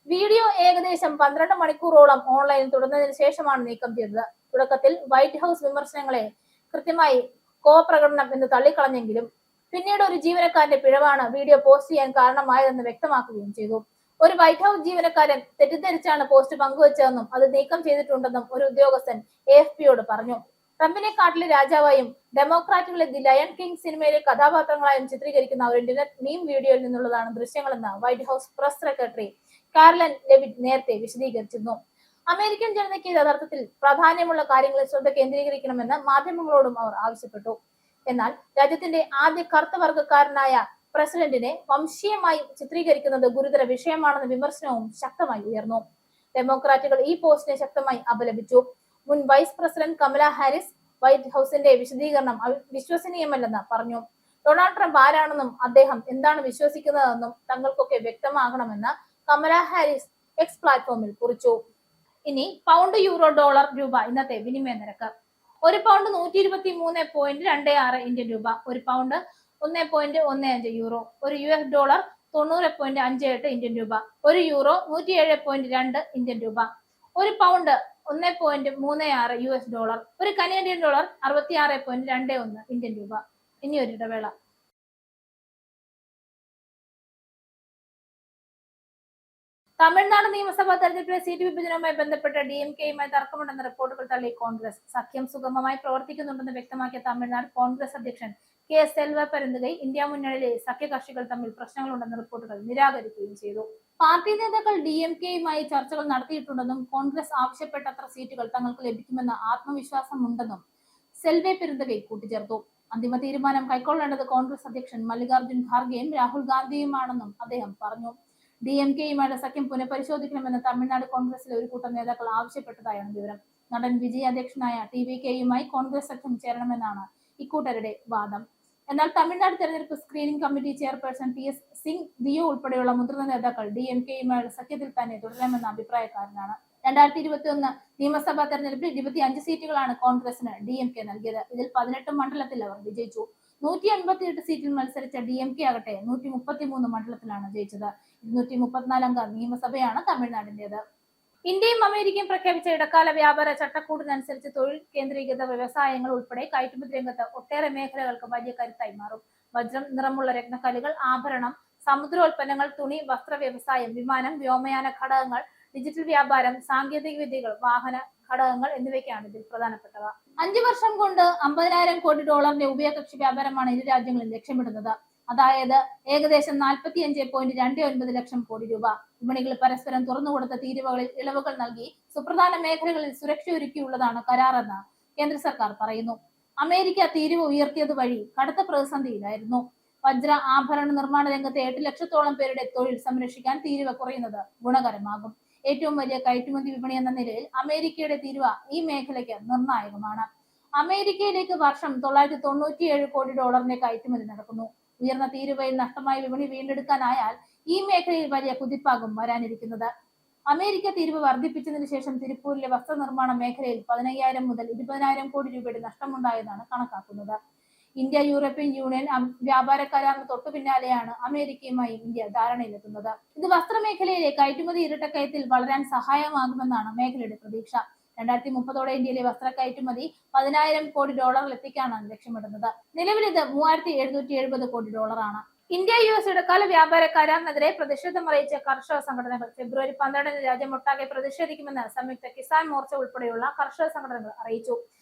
വീഡിയോ ഏകദേശം 12 മണിക്കൂറോളം ഓൺലൈനിൽ തുടർന്നതിന് ശേഷമാണ് നീക്കം ചെയ്തത്. തുടക്കത്തിൽ വൈറ്റ് ഹൗസ് വിമർശനങ്ങളെ കൃത്യമായി കോപ്രകടനം എന്ന് തള്ളിക്കളഞ്ഞെങ്കിലും പിന്നീട് ഒരു ജീവനക്കാരന്റെ പിഴവാണ് വീഡിയോ പോസ്റ്റ് ചെയ്യാൻ കാരണമായതെന്ന് വ്യക്തമാക്കുകയും ചെയ്തു. ഒരു വൈറ്റ് ഹൗസ് ജീവനക്കാരൻ തെറ്റിദ്ധരിച്ചാണ് പോസ്റ്റ് പങ്കുവച്ചതെന്നും അത് നീക്കം ചെയ്തിട്ടുണ്ടെന്നും ഒരു ഉദ്യോഗസ്ഥൻ AFPയോട് പറഞ്ഞു. ട്രംപിനെ കാട്ടിലെ രാജാവായും ഡെമോക്രാറ്റുകളെ ദി ലയൺ കിങ് സിനിമയിലെ കഥാപാത്രങ്ങളായും ചിത്രീകരിക്കുന്ന ഒരു ഇന്റർനെറ്റ് മീം വീഡിയോയിൽ നിന്നുള്ളതാണ് ദൃശ്യങ്ങളെന്ന് White House press secretary Karoline Leavitt നേരത്തെ വിശദീകരിച്ചിരുന്നു. അമേരിക്കൻ ജനതയ്ക്ക് യഥാർത്ഥത്തിൽ പ്രാധാന്യമുള്ള കാര്യങ്ങളിൽ ശ്രദ്ധ കേന്ദ്രീകരിക്കണമെന്ന് മാധ്യമങ്ങളോടും അവർ ആവശ്യപ്പെട്ടു. എന്നാൽ രാജ്യത്തിന്റെ ആദ്യ കറുത്ത വർഗ്ഗക്കാരനായ പ്രസിഡന്റിനെ വംശീയമായി ചിത്രീകരിക്കുന്നത് ഗുരുതര വിഷയമാണെന്ന വിമർശനവും ശക്തമായി ഉയർന്നു. ഡെമോക്രാറ്റുകൾ ഈ പോസ്റ്റിനെ ശക്തമായി അപലപിച്ചു. മുൻ vice president Kamala Harris white ഹൗസിന്റെ വിശദീകരണം വിശ്വസനീയമല്ലെന്ന് പറഞ്ഞു. ഡൊണാൾഡ് ട്രംപ് ആരാണെന്നും അദ്ദേഹം എന്താണ് വിശ്വസിക്കുന്നതെന്നും തങ്ങൾക്കൊക്കെ വ്യക്തമാകണമെന്ന് കമല ഹാരിസ് എക്സ് പ്ലാറ്റ്ഫോമിൽ കുറിച്ചു. ഇനി പൗണ്ട്, യൂറോ, ഡോളർ, രൂപ ഇന്നത്തെ വിനിമയ നിരക്ക്. ഒരു പൗണ്ട് 123.26 ഇന്ത്യൻ രൂപ, ഒരു പൗണ്ട് 1.15 യൂറോ, ഒരു US ഡോളർ 90.58 ഇന്ത്യൻ രൂപ, ഒരു യൂറോ 107.2 ഇന്ത്യൻ രൂപ, ഒരു പൗണ്ട് 1.36 US ഡോളർ, ഒരു കനേഡിയൻ ഡോളർ 66.21 ഇന്ത്യൻ രൂപ. ഇനി ഒരു ഇടവേള. തമിഴ്നാട് നിയമസഭാ തെരഞ്ഞെടുപ്പിലെ സീറ്റ് വിഭജനവുമായി ബന്ധപ്പെട്ട് DMKയുമായി തർക്കമുണ്ടെന്ന റിപ്പോർട്ടുകൾ തള്ളി കോൺഗ്രസ്. സഖ്യം സുഗമമായി പ്രവർത്തിക്കുന്നുണ്ടെന്ന് വ്യക്തമാക്കിയ തമിഴ്നാട് കോൺഗ്രസ് അധ്യക്ഷൻ K. സെൽവപെരുന്തകൈ ഇന്ത്യ മുന്നണിയിലെ സഖ്യകക്ഷികൾ തമ്മിൽ പ്രശ്നങ്ങളുണ്ടെന്ന റിപ്പോർട്ടുകൾ നിരാകരിക്കുകയും ചെയ്തു. പാർട്ടി നേതാക്കൾ DMKയുമായി ചർച്ചകൾ നടത്തിയിട്ടുണ്ടെന്നും കോൺഗ്രസ് ആവശ്യപ്പെട്ടത്ര സീറ്റുകൾ തങ്ങൾക്ക് ലഭിക്കുമെന്ന ആത്മവിശ്വാസമുണ്ടെന്നും സെൽവെ പെരുന്തകൈ കൂട്ടിച്ചേർത്തു. അന്തിമ തീരുമാനം കൈക്കൊള്ളേണ്ടത് കോൺഗ്രസ് അധ്യക്ഷൻ മല്ലികാർജുൻ ഖാർഗെയും രാഹുൽ ഗാന്ധിയുമാണെന്നും അദ്ദേഹം പറഞ്ഞു. DMKയുമായുള്ള സഖ്യം പുനഃപരിശോധിക്കണമെന്ന് തമിഴ്നാട് കോൺഗ്രസിലെ ഒരു കൂട്ടം നേതാക്കൾ ആവശ്യപ്പെട്ടതായാണ് വിവരം. നടൻ വിജയ് അധ്യക്ഷനായ TVKയുമായി കോൺഗ്രസ് സഖ്യം ചേരണമെന്നാണ് ഇക്കൂട്ടരുടെ വാദം. എന്നാൽ തമിഴ്നാട് തെരഞ്ഞെടുപ്പ് screening committee chairperson TS Singh Deo ഉൾപ്പെടെയുള്ള മുതിർന്ന നേതാക്കൾ DMKയുമായുള്ള സഖ്യത്തിൽ തന്നെ തുടരണമെന്ന അഭിപ്രായക്കാരനാണ്. 2021 നിയമസഭാ തെരഞ്ഞെടുപ്പിൽ 25 സീറ്റുകളാണ് കോൺഗ്രസിന് DMK നൽകിയത്. ഇതിൽ 18 മണ്ഡലത്തിൽ അവർ വിജയിച്ചു. 188 സീറ്റിൽ മത്സരിച്ച DMK ആകട്ടെ 133 മണ്ഡലത്തിലാണ് ജയിച്ചത്. 234 അംഗ നിയമസഭയാണ് തമിഴ്നാടിന്റേത്. ഇന്ത്യയും അമേരിക്കയും പ്രഖ്യാപിച്ച ഇടക്കാല വ്യാപാര ചട്ടക്കൂടിനനുസരിച്ച് തൊഴിൽ കേന്ദ്രീകൃത വ്യവസായങ്ങൾ ഉൾപ്പെടെ കയറ്റുമതി രംഗത്ത് ഒട്ടേറെ മേഖലകൾക്ക് വലിയ കരുത്തായി മാറും. വജ്രം, നിറമുള്ള രത്നക്കല്ലുകൾ, ആഭരണം, സമുദ്രോൽപ്പന്നങ്ങൾ, തുണി, വസ്ത്ര വ്യവസായം, വിമാനം, വ്യോമയാന ഘടകങ്ങൾ, ഡിജിറ്റൽ വ്യാപാരം, സാങ്കേതിക വിദ്യകൾ, വാഹന ഘടകങ്ങൾ എന്നിവയ്ക്കാണ് ഇതിൽ പ്രധാനപ്പെട്ടവ. 5 വർഷം കൊണ്ട് $50,000 കോടി ഉഭയകക്ഷി വ്യാപാരമാണ് ഇരു രാജ്യങ്ങളും ലക്ഷ്യമിടുന്നത്. അതായത് ഏകദേശം 45.29 ലക്ഷം കോടി രൂപ. വിപണികൾ പരസ്പരം തുറന്നുകൊടുത്ത തീരുവകളിൽ ഇളവുകൾ നൽകി സുപ്രധാന മേഖലകളിൽ സുരക്ഷ ഒരുക്കിയുള്ളതാണ് കരാറെന്ന് കേന്ദ്ര സർക്കാർ പറയുന്നു. അമേരിക്ക തീരുവ ഉയർത്തിയത് വഴി കടുത്ത പ്രതിസന്ധിയിലായിരുന്നു. വജ്ര ആഭരണ നിർമ്മാണ രംഗത്തെ 8 ലക്ഷത്തോളം പേരുടെ തൊഴിൽ സംരക്ഷിക്കാൻ തീരുവ കുറയുന്നത് ഗുണകരമാകും. ഏറ്റവും വലിയ കയറ്റുമതി വിപണി എന്ന നിലയിൽ അമേരിക്കയുടെ തീരുവ ഈ മേഖലയ്ക്ക് നിർണായകമാണ്. അമേരിക്കയിലേക്ക് വർഷം $997 കോടി കയറ്റുമതി നടക്കുന്നു. ഉയർന്ന തീരുവയിൽ നഷ്ടമായ വിപണി വീണ്ടെടുക്കാനായാൽ ഈ മേഖലയിൽ വലിയ കുതിപ്പാകും വരാനിരിക്കുന്നത്. അമേരിക്ക തീരുവ വർദ്ധിപ്പിച്ചതിനു ശേഷം തിരുപ്പൂരിലെ വസ്ത്രനിർമ്മാണ മേഖലയിൽ 15,000 മുതൽ 20,000 കോടി രൂപയുടെ നഷ്ടമുണ്ടായെന്നാണ് കണക്കാക്കുന്നത്. ഇന്ത്യ യൂറോപ്യൻ യൂണിയൻ വ്യാപാര കരാറിന് തൊട്ടു പിന്നാലെയാണ് അമേരിക്കയുമായി ഇന്ത്യ ധാരണയിലെത്തുന്നത്. ഇത് വസ്ത്രമേഖലയിലെ കയറ്റുമതി ഇരട്ടക്കയത്തിൽ വളരാൻ സഹായമാകുമെന്നാണ് മേഖലയുടെ പ്രതീക്ഷ. 2030 ഇന്ത്യയിലെ വസ്ത്ര കയറ്റുമതി $10,000 കോടി എത്തിക്കാനാണ് ലക്ഷ്യമിടുന്നത്. നിലവിൽ ഇത് $3,770 കോടി ആണ്. ഇന്ത്യ US ഇടക്കാല വ്യാപാര കരാറിനെതിരെ പ്രതിഷേധം അറിയിച്ച കർഷക സംഘടനകൾ ഫെബ്രുവരി 12 രാജ്യമൊട്ടാകെ പ്രതിഷേധിക്കുമെന്ന് സംയുക്ത കിസാൻ മോർച്ച ഉൾപ്പെടെയുള്ള കർഷക സംഘടനകൾ അറിയിച്ചു.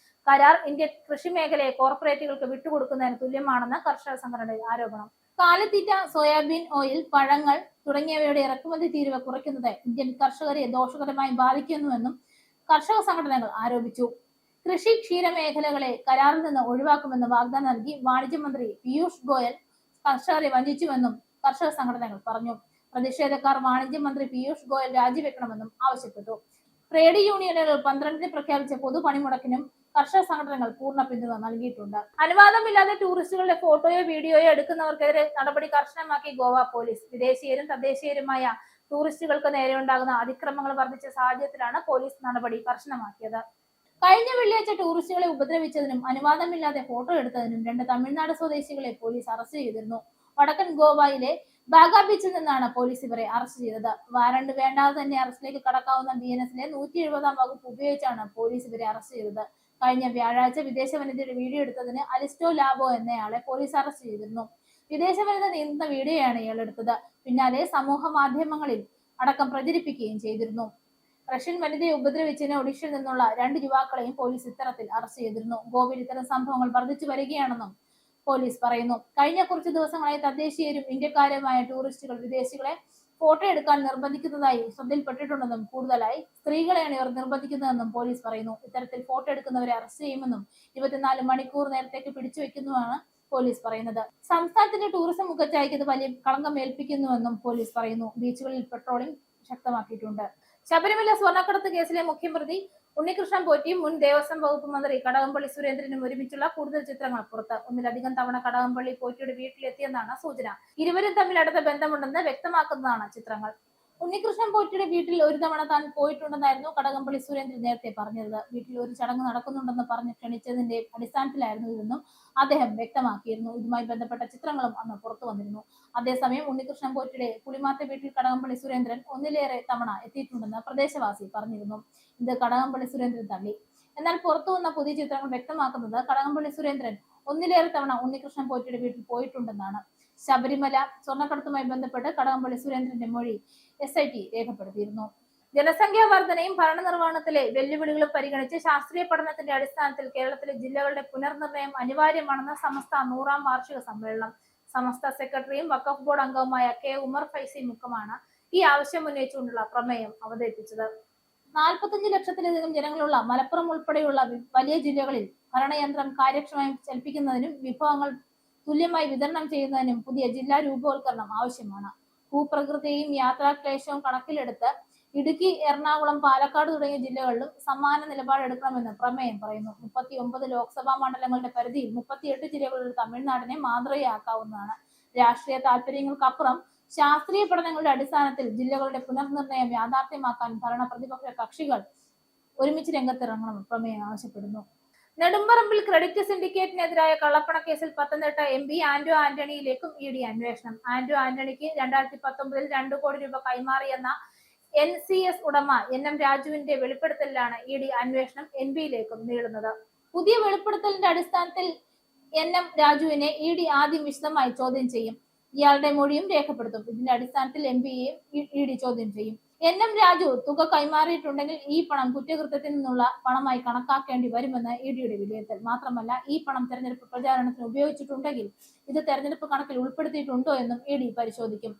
കരാർ ഇന്ത്യ കൃഷി മേഖലയെ കോർപ്പറേറ്റുകൾക്ക് വിട്ടുകൊടുക്കുന്നതിന് തുല്യമാണെന്ന് കർഷക സംഘടനയുടെ ആരോപണം. കാലിത്തീറ്റ, സോയാബീൻ ഓയിൽ, പഴങ്ങൾ തുടങ്ങിയവയുടെ ഇറക്കുമതി തീരുവ കുറയ്ക്കുന്നത് ഇന്ത്യൻ കർഷകരെ ദോഷകരമായി ബാധിക്കുന്നുവെന്നും കർഷക സംഘടനകൾ ആരോപിച്ചു. കൃഷി, ക്ഷീര മേഖലകളെ കരാറിൽ നിന്ന് ഒഴിവാക്കുമെന്ന് വാഗ്ദാനം നൽകി വാണിജ്യമന്ത്രി പീയൂഷ് ഗോയൽ കർഷകരെ വഞ്ചിച്ചുവെന്നും കർഷക സംഘടനകൾ പറഞ്ഞു. പ്രതിഷേധക്കാർ വാണിജ്യമന്ത്രി പീയൂഷ് ഗോയൽ രാജിവെക്കണമെന്നും ആവശ്യപ്പെട്ടു. ട്രേഡ് യൂണിയനുകൾ 12-ന് പ്രഖ്യാപിച്ച പൊതു പണിമുടക്കിനും കർഷക സംഘടനകൾ പൂർണ്ണ പിന്തുണ നൽകിയിട്ടുണ്ട്. അനുവാദമില്ലാതെ ടൂറിസ്റ്റുകളുടെ ഫോട്ടോയോ വീഡിയോയോ എടുക്കുന്നവർക്കെതിരെ നടപടി കർശനമാക്കി ഗോവ പോലീസ്. വിദേശീയരും തദ്ദേശീയരുമായ ടൂറിസ്റ്റുകൾക്ക് നേരെയുണ്ടാകുന്ന അതിക്രമങ്ങൾ വർദ്ധിച്ച സാഹചര്യത്തിലാണ് പോലീസ് നടപടി കർശനമാക്കിയത്. കഴിഞ്ഞ വെള്ളിയാഴ്ച ടൂറിസ്റ്റുകളെ ഉപദ്രവിച്ചതിനും അനുവാദമില്ലാതെ ഫോട്ടോ എടുത്തതിനും 2 തമിഴ്നാട് സ്വദേശികളെ പോലീസ് അറസ്റ്റ് ചെയ്തിരുന്നു. വടക്കൻ ഗോവയിലെ ബാഗ ബീച്ചിൽ നിന്നാണ് പോലീസ് ഇവരെ അറസ്റ്റ് ചെയ്തത്. വാറണ്ട് വേണ്ടാതെ തന്നെ അറസ്റ്റിലേക്ക് കടക്കാവുന്ന BNS-ലെ 170-ാം വകുപ്പ് ഉപയോഗിച്ചാണ് പോലീസ് ഇവരെ അറസ്റ്റ് ചെയ്തത്. കഴിഞ്ഞ വ്യാഴാഴ്ച വിദേശ വനിതയുടെ വീഡിയോ എടുത്തതിന് അലിസ്റ്റോ ലാബോ എന്നയാളെ പോലീസ് അറസ്റ്റ് ചെയ്തിരുന്നു. വിദേശ വനിത നീന്തുന്ന വീഡിയോയാണ് ഇയാൾ എടുത്തത്. പിന്നാലെ സമൂഹ മാധ്യമങ്ങളിൽ അടക്കം പ്രചരിപ്പിക്കുകയും ചെയ്തിരുന്നു. റഷ്യൻ വനിതയെ ഉപദ്രവിച്ചതിന് ഒഡീഷയിൽ നിന്നുള്ള 2 യുവാക്കളെയും പോലീസ് ഇത്തരത്തിൽ അറസ്റ്റ് ചെയ്തിരുന്നു. ഗോവയിൽ ഇത്തരം സംഭവങ്ങൾ വർദ്ധിച്ചു വരികയാണെന്നും പോലീസ് പറയുന്നു. കഴിഞ്ഞ കുറച്ച് ദിവസങ്ങളായി തദ്ദേശീയരും ഇന്ത്യക്കാരുമായ ടൂറിസ്റ്റുകൾ വിദേശികളെ ഫോട്ടോ എടുക്കാൻ നിർബന്ധിക്കുന്നതായി ശ്രദ്ധയിൽപ്പെട്ടിട്ടുണ്ടെന്നും കൂടുതലായി സ്ത്രീകളെയാണ് ഇവർ നിർബന്ധിക്കുന്നതെന്നും പോലീസ് പറയുന്നു. ഇത്തരത്തിൽ ഫോട്ടോ എടുക്കുന്നവരെ അറസ്റ്റ് ചെയ്യുമെന്നും 24 മണിക്കൂർ നേരത്തേക്ക് പിടിച്ചുവെക്കുന്നുമാണ് പോലീസ് പറയുന്നത്. സംസ്ഥാനത്തിന്റെ ടൂറിസം മുഖച്ഛായയ്ക്ക് ഇത് വലിയ കളങ്കം ഏൽപ്പിക്കുന്നുവെന്നും പോലീസ് പറയുന്നു. ബീച്ചുകളിൽ പെട്രോളിംഗ് ശക്തമാക്കിയിട്ടുണ്ട്. ശബരിമല സ്വർണ്ണക്കടത്ത് കേസിലെ മുഖ്യപ്രതി ഉണ്ണികൃഷ്ണൻ പോറ്റിയും മുൻ ദേവസ്വം വകുപ്പ് മന്ത്രി കടകംപള്ളി സുരേന്ദ്രനും ഒരുമിച്ചുള്ള കൂടുതൽ ചിത്രങ്ങൾ പുറത്ത്. ഒന്നിലധികം തവണ കടകംപള്ളി പോറ്റിയുടെ വീട്ടിലെത്തിയെന്നാണ് സൂചന. ഇരുവരും തമ്മിൽ അടുത്ത ബന്ധമുണ്ടെന്ന് വ്യക്തമാക്കുന്നതാണ് ചിത്രങ്ങൾ. ഉണ്ണികൃഷ്ണൻ പോറ്റിയുടെ വീട്ടിൽ ഒരു തവണ താൻ പോയിട്ടുണ്ടെന്നായിരുന്നു കടകംപള്ളി സുരേന്ദ്രൻ നേരത്തെ പറഞ്ഞത്. വീട്ടിൽ ഒരു ചടങ്ങ് നടക്കുന്നുണ്ടെന്ന് പറഞ്ഞ് ക്ഷണിച്ചതിന്റെ അടിസ്ഥാനത്തിലായിരുന്നു ഇതെന്നും അദ്ദേഹം വ്യക്തമാക്കിയിരുന്നു. ഇതുമായി ബന്ധപ്പെട്ട ചിത്രങ്ങളും അന്ന് പുറത്തു വന്നിരുന്നു. അതേസമയം ഉണ്ണികൃഷ്ണൻ പോറ്റിയുടെ പുളിമാത്തെ വീട്ടിൽ കടകംപള്ളി സുരേന്ദ്രൻ ഒന്നിലേറെ തവണ എത്തിയിട്ടുണ്ടെന്ന് പ്രദേശവാസി പറഞ്ഞിരുന്നു. ഇത് കടകംപള്ളി സുരേന്ദ്രൻ തള്ളി. എന്നാൽ പുറത്തു വന്ന പുതിയ ചിത്രങ്ങൾ വ്യക്തമാക്കുന്നത് കടകംപള്ളി സുരേന്ദ്രൻ ഒന്നിലേറെ തവണ ഉണ്ണികൃഷ്ണൻ പോറ്റിയുടെ വീട്ടിൽ പോയിട്ടുണ്ടെന്നാണ്. ശബരിമല സ്വർണ്ണക്കടത്തുമായി ബന്ധപ്പെട്ട് കടകംപള്ളി സുരേന്ദ്രന്റെ മൊഴി SIT രേഖപ്പെടുത്തിയിരുന്നു. ജനസംഖ്യാ വർധനയും ഭരണനിർവഹണത്തിലെ വെല്ലുവിളികളും പരിഗണിച്ച് ശാസ്ത്രീയ പഠനത്തിന്റെ അടിസ്ഥാനത്തിൽ കേരളത്തിലെ ജില്ലകളുടെ പുനർനിർണയം അനിവാര്യമാണെന്ന് സമസ്ത 100-ാം വാർഷിക സമ്മേളനം. സമസ്ത സെക്രട്ടറിയും വഖഫ് ബോർഡ് അംഗവുമായ K ഉമർ ഫൈസി മുക്കമാണ് ഈ ആവശ്യം ഉന്നയിച്ചുകൊണ്ടുള്ള പ്രമേയം അവതരിപ്പിച്ചത്. 45 ലക്ഷത്തിലധികം ജനങ്ങളുള്ള മലപ്പുറം ഉൾപ്പെടെയുള്ള വലിയ ജില്ലകളിൽ ഭരണയന്ത്രം കാര്യക്ഷമമായി ചലിപ്പിക്കുന്നതിനും വിഭവങ്ങൾ തുല്യമായി വിതരണം ചെയ്യുന്നതിനും പുതിയ ജില്ലാ രൂപവൽക്കരണം ആവശ്യമാണ്. ഭൂപ്രകൃതിയെയും യാത്രാക്ലേശവും കണക്കിലെടുത്ത് ഇടുക്കി, എറണാകുളം, പാലക്കാട് തുടങ്ങിയ ജില്ലകളിലും സമാന നിലപാടെടുക്കണമെന്ന് പ്രമേയം പറയുന്നു. 39 ലോക്സഭാ മണ്ഡലങ്ങളുടെ പരിധിയിൽ 38 ജില്ലകളിൽ തമിഴ്നാടിനെ മാതൃകയാക്കാവുന്നതാണ്. രാഷ്ട്രീയ താല്പര്യങ്ങൾക്കപ്പുറം ശാസ്ത്രീയ പഠനങ്ങളുടെ അടിസ്ഥാനത്തിൽ ജില്ലകളുടെ പുനർനിർണയം യാഥാർത്ഥ്യമാക്കാൻ ഭരണ പ്രതിപക്ഷ കക്ഷികൾ ഒരുമിച്ച് രംഗത്തിറങ്ങണമെന്ന് പ്രമേയം ആവശ്യപ്പെടുന്നു. നെടുമ്പറമ്പിൽ ക്രെഡിറ്റ് സിൻഡിക്കേറ്റിനെതിരായ കള്ളപ്പണക്കേസിൽ പത്തനംതിട്ട MP ആന്റോ ആന്റണിയിലേക്കും ED അന്വേഷണം. ആന്റോ ആന്റണിക്ക് 2019 2 കോടി രൂപ കൈമാറിയെന്ന NCS ഉടമ NM രാജുവിന്റെ വെളിപ്പെടുത്തലിലാണ് ED അന്വേഷണം NBയിലേക്കും നീളുന്നത്. പുതിയ വെളിപ്പെടുത്തലിന്റെ അടിസ്ഥാനത്തിൽ NM രാജുവിനെ ED ആദ്യം വിശദമായി ചോദ്യം ചെയ്യും. ഇയാളുടെ മൊഴിയും രേഖപ്പെടുത്തും. ഇതിന്റെ അടിസ്ഥാനത്തിൽ MBയെയും ED ചോദ്യം ചെയ്യും. NM രാജു തുക കൈമാറിയിട്ടുണ്ടെങ്കിൽ ഈ പണം കുറ്റകൃത്യത്തിൽ നിന്നുള്ള പണമായി കണക്കാക്കേണ്ടി വരുമെന്ന് EDയുടെ വിലയിരുത്തൽ. മാത്രമല്ല, ഈ പണം തെരഞ്ഞെടുപ്പ് പ്രചാരണത്തിന് ഉപയോഗിച്ചിട്ടുണ്ടെങ്കിൽ ഇത് തെരഞ്ഞെടുപ്പ് കണക്കിൽ ഉൾപ്പെടുത്തിയിട്ടുണ്ടോ എന്നും ED പരിശോധിക്കും.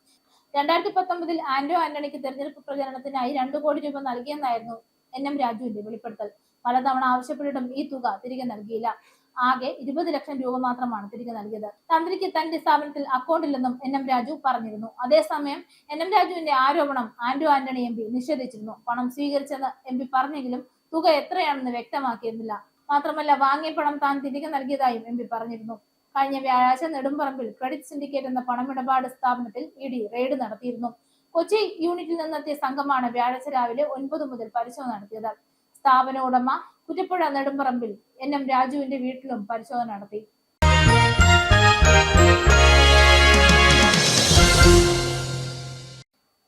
2019 ആന്റോ ആന്റണിക്ക് തെരഞ്ഞെടുപ്പ് പ്രചാരണത്തിനായി 2 കോടി രൂപ നൽകിയെന്നായിരുന്നു NM രാജുവിന്റെ വെളിപ്പെടുത്തൽ. പലതവണ ആവശ്യപ്പെട്ടിട്ടും ഈ തുക തിരികെ നൽകിയില്ല. ആകെ 20 ലക്ഷം രൂപ മാത്രമാണ് തിരികെ നൽകിയത്. തന്ത്രിക്ക് തന്റെ സ്ഥാപനത്തിൽ അക്കൗണ്ടില്ലെന്നും NM രാജു പറഞ്ഞിരുന്നു. അതേസമയം NM രാജുവിന്റെ ആരോപണം ആന്റോ ആന്റണി MP നിഷേധിച്ചിരുന്നു. പണം സ്വീകരിച്ചെന്ന് MP പറഞ്ഞെങ്കിലും തുക എത്രയാണെന്ന് വ്യക്തമാക്കിയിരുന്നില്ല. മാത്രമല്ല, വാങ്ങിയ പണം താൻ തിരികെ നൽകിയതായും MP പറഞ്ഞിരുന്നു. കഴിഞ്ഞ വ്യാഴാഴ്ച നെടുമ്പറമ്പിൽ ക്രെഡിറ്റ് സിൻഡിക്കേറ്റ് എന്ന പണമിടപാട് സ്ഥാപനത്തിൽ ED റെയ്ഡ് നടത്തിയിരുന്നു. കൊച്ചി യൂണിറ്റിൽ നിന്നെത്തിയ സംഘമാണ് വ്യാഴാഴ്ച രാവിലെ 9 മുതൽ പരിശോധന നടത്തിയത്. സ്ഥാപന ഉടമ കുറ്റിപ്പുഴ നെടുമ്പറമ്പിൽ NM രാജുവിന്റെ വീട്ടിലും പരിശോധന നടത്തി.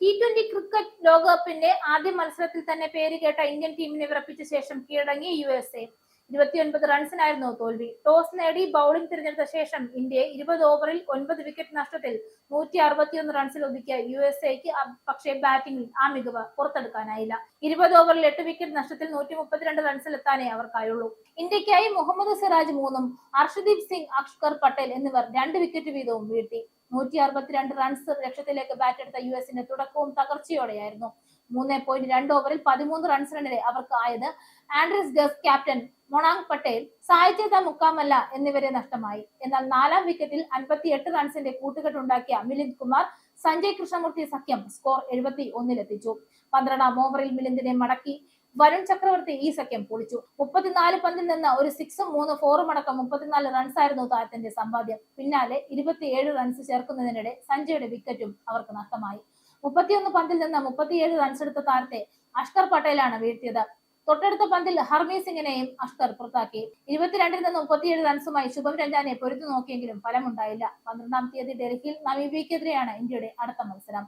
T20 ക്രിക്കറ്റ് ലോകകപ്പിന്റെ ആദ്യ മത്സരത്തിൽ തന്നെ പേര് കേട്ട ഇന്ത്യൻ ടീമിനെ വിറപ്പിച്ച ശേഷം കീഴടങ്ങിയ USA. 29 റൺസിനായിരുന്നു തോൽവി. ടോസ് നേടി ബൌളിംഗ് തിരഞ്ഞെടുത്ത ശേഷം ഇന്ത്യയെ 20 ഓവറിൽ 9 വിക്കറ്റ് നഷ്ടത്തിൽ 161 റൺസിൽ ഒതുക്കിയ USAക്ക് പക്ഷേ ബാറ്റിംഗിൽ ആ മികവ് പുറത്തെടുക്കാനായില്ല. 20 ഓവറിൽ 8 വിക്കറ്റ് നഷ്ടത്തിൽ 132 റൺസിൽ എത്താനേ അവർക്കായുള്ളൂ. ഇന്ത്യക്കായി മുഹമ്മദ് സിറാജ് 3ഉം അർഷദീപ് സിംഗ്, അക്ഷർ പട്ടേൽ എന്നിവർ 2 വിക്കറ്റ് വീതവും വീഴ്ത്തി. 162 റൺസ് ലക്ഷ്യത്തിലേക്ക് ബാറ്റെടുത്ത USന്റെ തുടക്കവും തകർച്ചയോടെയായിരുന്നു. 3.2 ഓവറിൽ 13 റൺസിനിടെ അവർക്ക് ആയത് ആൻഡ്രീസ് ഗസ്, ക്യാപ്റ്റൻ മൊണാങ് പട്ടേൽ, സായിചേത മുക്കാമല്ല എന്നിവരെ നഷ്ടമായി. എന്നാൽ 4ാം വിക്കറ്റിൽ 58 റൺസിന്റെ കൂട്ടുകെട്ടുണ്ടാക്കിയ മിലിന്ദ് കുമാർ, സഞ്ജയ് കൃഷ്ണമൂർത്തി സഖ്യം സ്കോർ 71-ലെത്തിച്ചു. 12ാം ഓവറിൽ മിലിന്ദിനെ മടക്കി വരുൺ ചക്രവർത്തി ഈ സഖ്യം പൊളിച്ചു. 34 പന്തിൽ നിന്ന് ഒരു 6ഉം 3 4ഉം അടക്കം 34 റൺസായിരുന്നു താരത്തിന്റെ സമ്പാദ്യം. പിന്നാലെ 27 റൺസ് ചേർക്കുന്നതിനിടെ സഞ്ജയുടെ വിക്കറ്റും അവർക്ക് നഷ്ടമായി. 31 പന്തിൽ നിന്ന് 37 റൺസ് എടുത്ത താരത്തെ അഷ്കർ പട്ടേലാണ് വീഴ്ത്തിയത്. തൊട്ടടുത്ത പന്തിൽ ഹർമീത് സിംഗിനെയും അഷ്കർ പുറത്താക്കി. 22 നിന്ന് 37 റൺസുമായി ശുഭം രഞ്ജാനെ പൊരുത്തു നോക്കിയെങ്കിലും ഫലമുണ്ടായില്ല. 12ാം തീയതി ഡൽഹിയിൽ നമീബിയക്കെതിരെയാണ് ഇന്ത്യയുടെ അടുത്ത മത്സരം.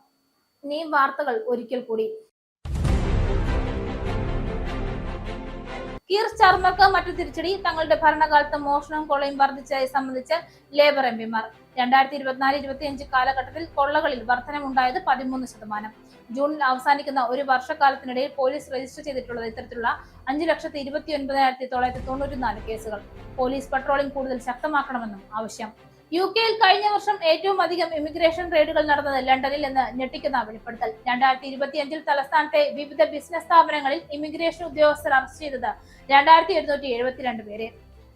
ഇനി വാർത്തകൾ ഒരിക്കൽ കൂടി. കീർ സ്റ്റാർമർക്ക് മറ്റു തിരിച്ചടി. തങ്ങളുടെ ഭരണകാലത്ത് മോഷണവും കൊള്ളയും വർദ്ധിച്ചതായി സംബന്ധിച്ച് ലേബർ MPമാർ. 2024-25 കാലഘട്ടത്തിൽ കൊള്ളകളിൽ വർധനമുണ്ടായത് 13%. ജൂണിൽ അവസാനിക്കുന്ന ഒരു വർഷക്കാലത്തിനിടയിൽ പോലീസ് രജിസ്റ്റർ ചെയ്തിട്ടുള്ളത് ഇത്തരത്തിലുള്ള 5,29,994 കേസുകൾ. പോലീസ് പട്രോളിംഗ് കൂടുതൽ ശക്തമാക്കണമെന്നും ആവശ്യം. UK-യിൽ കഴിഞ്ഞ വർഷം ഏറ്റവും അധികം ഇമിഗ്രേഷൻ റെയ്ഡുകൾ നടന്നത് ലണ്ടനിൽ എന്ന് ഞെട്ടിക്കുന്ന വെളിപ്പെടുത്തൽ. 2025 തലസ്ഥാനത്തെ വിവിധ ബിസിനസ് സ്ഥാപനങ്ങളിൽ ഇമിഗ്രേഷൻ ഉദ്യോഗസ്ഥർ അറസ്റ്റ് ചെയ്തത് 2772 പേരെ.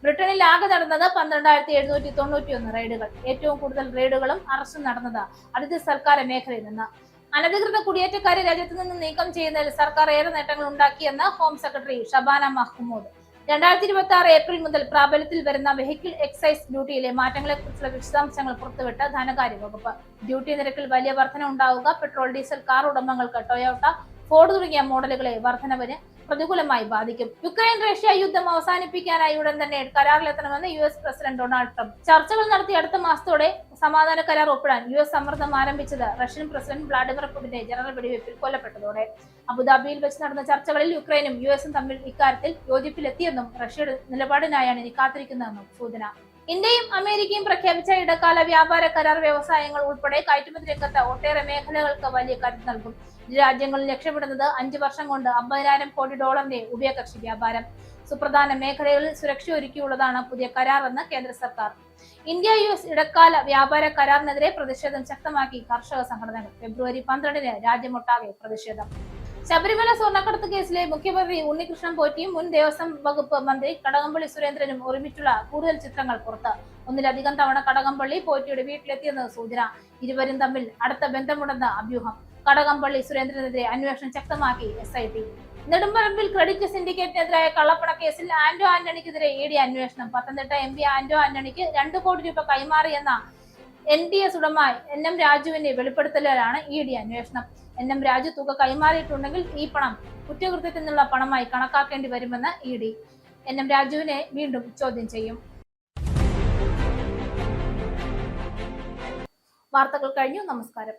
ബ്രിട്ടനിൽ ആകെ നടന്നത് 12,791 റെയ്ഡുകൾ. ഏറ്റവും കൂടുതൽ റെയ്ഡുകളും അറസ്റ്റും നടന്നത് അതിഥി സർക്കാർ മേഖലയിൽ നിന്ന്. അനധികൃത കുടിയേറ്റക്കാരെ രാജ്യത്ത് നിന്ന് നീക്കം ചെയ്യുന്നതിൽ സർക്കാർ ഏറെ നേട്ടങ്ങൾ ഉണ്ടാക്കിയെന്ന് home secretary Shabana Mahmood. 2026 April മുതൽ പ്രാബല്യത്തിൽ വരുന്ന വെഹിക്കിൾ എക്സൈസ് ഡ്യൂട്ടിയിലെ മാറ്റങ്ങളെക്കുറിച്ചുള്ള വിശദാംശങ്ങൾ പുറത്തുവിട്ട ധനകാര്യ വകുപ്പ്. ഡ്യൂട്ടി നിരക്കിൽ വലിയ വർധന ഉണ്ടാവുക പെട്രോൾ ഡീസൽ കാർ ഉടമകൾക്ക് ടൊയോട്ട, ഫോർഡ് തുടങ്ങിയ മോഡലുകളെ വർധനവിന് പ്രതികൂലമായി ബാധിക്കും. യുക്രൈൻ റഷ്യ യുദ്ധം അവസാനിപ്പിക്കാനായി ഉടൻ തന്നെ കരാറിലെത്തണമെന്ന് US പ്രസിഡന്റ് ഡൊണാൾഡ് ട്രംപ്. ചർച്ചകൾ നടത്തി അടുത്ത മാസത്തോടെ സമാധാന കരാർ ഒപ്പിടാൻ US സമ്മർദ്ദം ആരംഭിച്ചത് റഷ്യൻ പ്രസിഡന്റ് വ്ളാഡിമിർ പുടിന്റെ ജനറൽ വെടിവയ്പിൽ കൊല്ലപ്പെട്ടതോടെ. അബുദാബിയിൽ വെച്ച് നടന്ന ചർച്ചകളിൽ യുക്രൈനും USഉം തമ്മിൽ ഇക്കാര്യത്തിൽ യോജിപ്പിലെത്തിയെന്നും റഷ്യയുടെ നിലപാടിനായാണ് ഇനി കാത്തിരിക്കുന്നതെന്നും സൂചന. ഇന്ത്യയും അമേരിക്കയും പ്രഖ്യാപിച്ച ഇടക്കാല വ്യാപാര കരാർ വ്യവസായങ്ങൾ ഉൾപ്പെടെ കയറ്റുമതി രംഗത്ത് ഒട്ടേറെ മേഖലകൾക്ക് വലിയ കരുത്ത് നൽകും. ഇരു രാജ്യങ്ങളും ലക്ഷ്യമിടുന്നത് 5 വർഷം കൊണ്ട് $50,000 കോടി ഉഭയകക്ഷി വ്യാപാരം. സുപ്രധാന മേഖലകളിൽ സുരക്ഷ ഒരുക്കിയുള്ളതാണ് പുതിയ കരാറെന്ന് കേന്ദ്ര സർക്കാർ. ഇന്ത്യ-US ഇടക്കാല വ്യാപാര കരാറിനെതിരെ പ്രതിഷേധം ശക്തമാക്കി കർഷക സംഘടനകൾ. ഫെബ്രുവരി 12-ന് രാജ്യമൊട്ടാകെ പ്രതിഷേധം. ശബരിമല സ്വർണ്ണക്കടത്ത് കേസിലെ മുഖ്യപ്രതി ഉണ്ണികൃഷ്ണൻ പോറ്റിയും മുൻ ദേവസ്വം വകുപ്പ് മന്ത്രി കടകംപള്ളി സുരേന്ദ്രനും ഒരുമിച്ചുള്ള കൂടുതൽ ചിത്രങ്ങൾ പുറത്ത്. ഒന്നിലധികം തവണ കടകംപള്ളി പോറ്റിയുടെ വീട്ടിലെത്തിയെന്ന് സൂചന. ഇരുവരും തമ്മിൽ അടുത്ത ബന്ധമുണ്ടെന്ന് അഭ്യൂഹം. കടകംപള്ളി സുരേന്ദ്രനെതിരെ അന്വേഷണം ശക്തമാക്കി SIT. നെടുമ്പറമ്പിൽ ക്രെഡിറ്റ് സിൻഡിക്കേറ്റിനെതിരായ കള്ളപ്പണ കേസിൽ ആന്റോ ആന്റണിക്കെതിരെ ED അന്വേഷണം. പത്തനംതിട്ട MP ആന്റോ ആന്റണിക്ക് 2 കോടി രൂപ കൈമാറിയെന്ന NTS ഉടമ NM രാജുവിന്റെ വെളിപ്പെടുത്തലാണ് ED അന്വേഷണം. NM രാജു തുക കൈമാറിയിട്ടുണ്ടെങ്കിൽ ഈ പണം കുറ്റകൃത്യത്തിൽ നിന്നുള്ള പണമായി കണക്കാക്കേണ്ടി വരുമെന്ന് ED. NM രാജുവിനെ വീണ്ടും ചോദ്യം ചെയ്യും. വാർത്തകൾ കഴിഞ്ഞു. നമസ്കാരം.